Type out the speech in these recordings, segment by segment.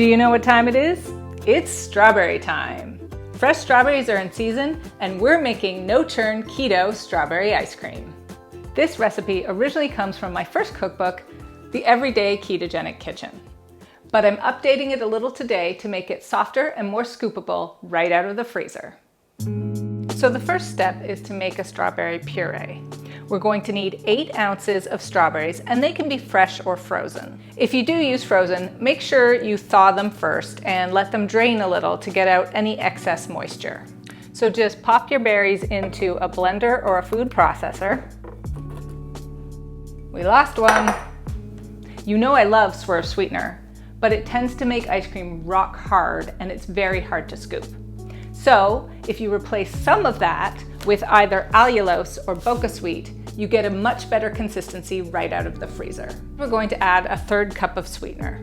Do you know what time it is? It's strawberry time. Fresh strawberries are in season, and we're making no-churn keto strawberry ice cream. This recipe originally comes from my first cookbook, The Everyday Ketogenic Kitchen. But I'm updating it a little today to make it softer and more scoopable right out of the freezer. So the first step is to make a strawberry puree. We're going to need 8 ounces of strawberries, and they can be fresh or frozen. If you do use frozen, make sure you thaw them first and let them drain a little to get out any excess moisture. So just pop your berries into a blender or a food processor. We lost one. You know I love Swerve sweetener, but it tends to make ice cream rock hard and it's very hard to scoop. So if you replace some of that with either allulose or Boca-Sweet, you get a much better consistency right out of the freezer. We're going to add a 1/3 cup of sweetener.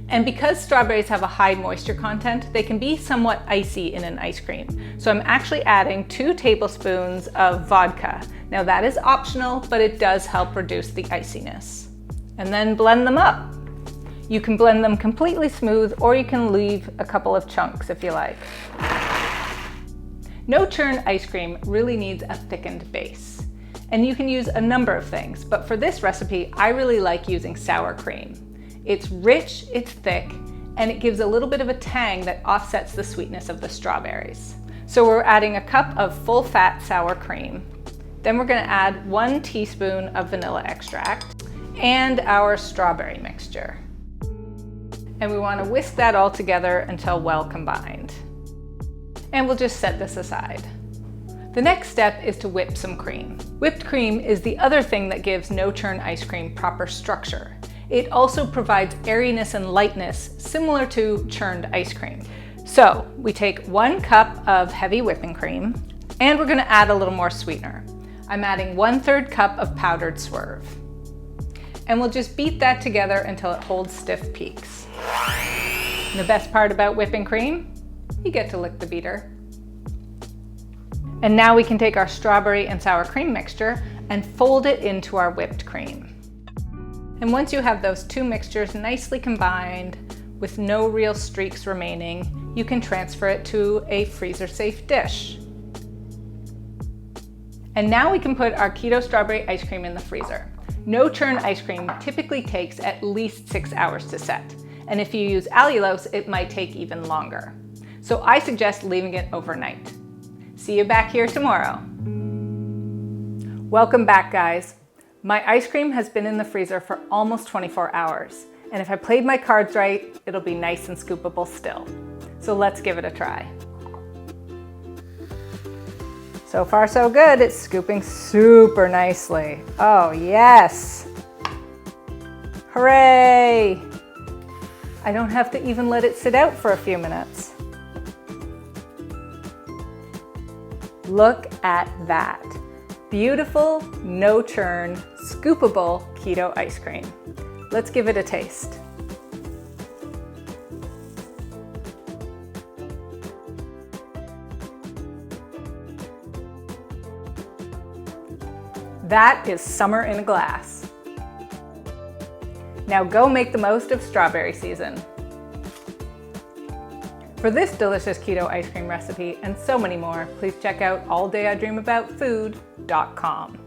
And because strawberries have a high moisture content, they can be somewhat icy in an ice cream. So I'm actually adding 2 tablespoons of vodka. Now that is optional, but it does help reduce the iciness. And then blend them up. You can blend them completely smooth, or you can leave a couple of chunks if you like. No-churn ice cream really needs a thickened base. And you can use a number of things, but for this recipe, I really like using sour cream. It's rich, it's thick, and it gives a little bit of a tang that offsets the sweetness of the strawberries. So we're adding a cup of full-fat sour cream. Then we're gonna add 1 teaspoon of vanilla extract and our strawberry mixture. And we wanna whisk that all together until well combined. And we'll just set this aside. The next step is to whip some cream. Whipped cream is the other thing that gives no-churn ice cream proper structure. It also provides airiness and lightness similar to churned ice cream. So we take 1 cup of heavy whipping cream, and we're gonna add a little more sweetener. I'm adding 1/3 cup of powdered Swerve. And we'll just beat that together until it holds stiff peaks. And the best part about whipping cream, you get to lick the beater. And now we can take our strawberry and sour cream mixture and fold it into our whipped cream. And once you have those 2 mixtures nicely combined with no real streaks remaining, you can transfer it to a freezer-safe dish. And now we can put our keto strawberry ice cream in the freezer. No-churn ice cream typically takes at least 6 hours to set. And if you use allulose, it might take even longer. So I suggest leaving it overnight. See you back here tomorrow. Welcome back, guys. My ice cream has been in the freezer for almost 24 hours. And if I played my cards right, it'll be nice and scoopable still. So let's give it a try. So far so good, it's scooping super nicely. Oh yes! Hooray! I don't have to even let it sit out for a few minutes. Look at that. Beautiful, no-churn, scoopable keto ice cream. Let's give it a taste. That is summer in a glass. Now go make the most of strawberry season. For this delicious keto ice cream recipe and so many more, please check out alldayidreamaboutfood.com.